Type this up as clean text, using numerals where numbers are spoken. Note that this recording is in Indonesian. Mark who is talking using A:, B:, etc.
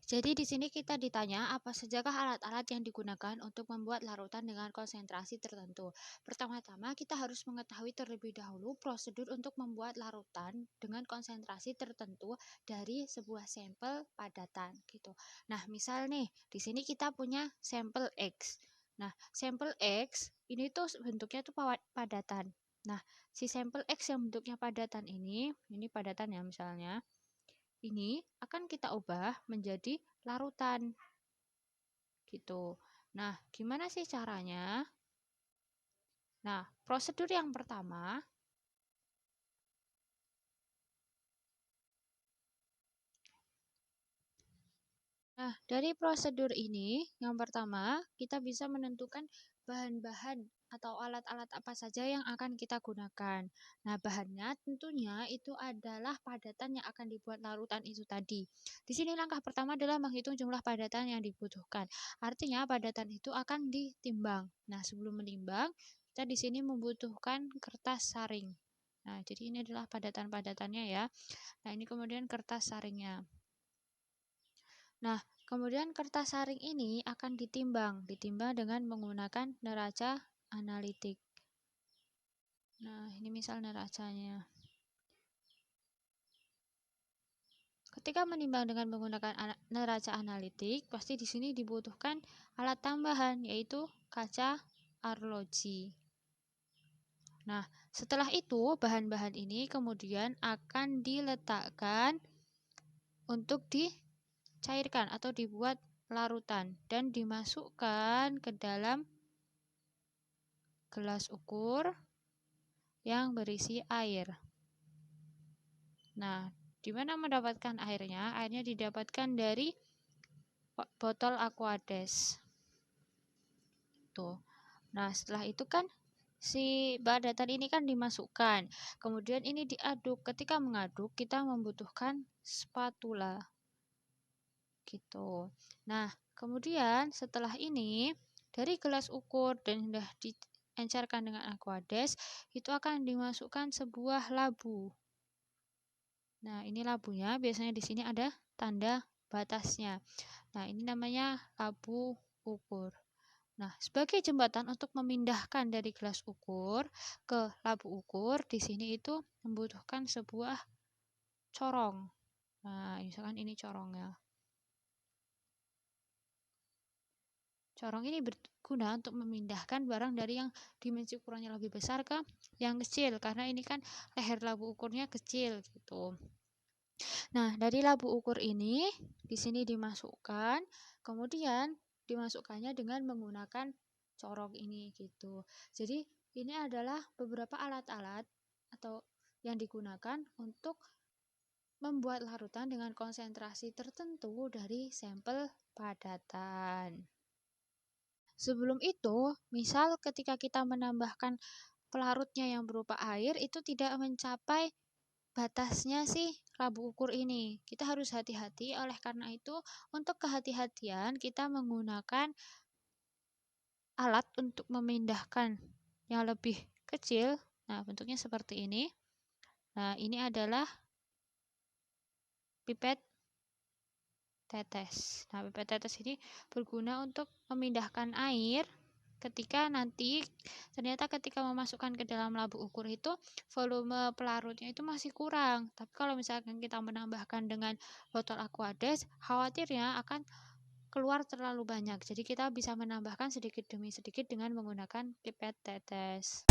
A: Jadi di sini kita ditanya apa sajakah alat-alat yang digunakan untuk membuat larutan dengan konsentrasi tertentu. Pertama-tama kita harus mengetahui terlebih dahulu prosedur untuk membuat larutan dengan konsentrasi tertentu dari sebuah sampel padatan gitu. Nah, misal nih, di sini kita punya sampel X. Nah, sampel X ini tuh bentuknya tuh padatan. Nah, si sampel X yang bentuknya padatan ini padatan ya misalnya. Ini akan kita ubah menjadi larutan gitu. Nah, gimana sih caranya? Nah, prosedur yang pertama, dari prosedur ini, yang pertama, kita bisa menentukan bahan-bahan atau alat-alat apa saja yang akan kita gunakan. Nah, bahannya tentunya itu adalah padatan yang akan dibuat larutan itu tadi. Di sini langkah pertama adalah menghitung jumlah padatan yang dibutuhkan. Artinya padatan itu akan ditimbang. Nah, sebelum menimbang, kita di sini membutuhkan kertas saring. Nah, jadi ini adalah padatan-padatannya ya. Nah, ini kemudian kertas saringnya. Nah, kemudian kertas saring ini akan ditimbang dengan menggunakan neraca analitik. Nah, ini misal neracanya. Ketika menimbang dengan menggunakan neraca analitik, pasti di sini dibutuhkan alat tambahan, yaitu kaca arloji. Nah, setelah itu bahan-bahan ini kemudian akan diletakkan untuk dicairkan atau dibuat larutan dan dimasukkan ke dalam gelas ukur yang berisi air. Nah, di mana mendapatkan airnya? Airnya didapatkan dari botol Aquades. Tuh. Nah, setelah itu kan si padatan ini kan dimasukkan. Kemudian ini diaduk. Ketika mengaduk, kita membutuhkan spatula. Gitu. Nah, kemudian setelah ini dari gelas ukur dan sudah diencerkan dengan Aquades, itu akan dimasukkan sebuah labu. Nah, ini labunya. Biasanya di sini ada tanda batasnya. Nah, ini namanya labu ukur. Nah, sebagai jembatan untuk memindahkan dari gelas ukur ke labu ukur, di sini itu membutuhkan sebuah corong. Nah, misalkan ini corongnya. Corong ini berguna untuk memindahkan barang dari yang dimensi ukurannya lebih besar ke yang kecil, karena ini kan leher labu ukurnya kecil gitu. Nah, dari labu ukur ini di sini dimasukkan, kemudian dimasukkannya dengan menggunakan corong ini gitu. Jadi, ini adalah beberapa alat-alat atau yang digunakan untuk membuat larutan dengan konsentrasi tertentu dari sampel padatan. Sebelum itu, misal ketika kita menambahkan pelarutnya yang berupa air, itu tidak mencapai batasnya sih labu ukur ini. Kita harus hati-hati, oleh karena itu untuk kehati-hatian kita menggunakan alat untuk memindahkan yang lebih kecil. Nah, bentuknya seperti ini. Nah, ini adalah pipet tetes. Nah, pipet tetes ini berguna untuk memindahkan air ketika nanti ternyata ketika memasukkan ke dalam labu ukur itu volume pelarutnya itu masih kurang. Tapi kalau misalkan kita menambahkan dengan botol Aquades, khawatirnya akan keluar terlalu banyak. Jadi kita bisa menambahkan sedikit demi sedikit dengan menggunakan pipet tetes.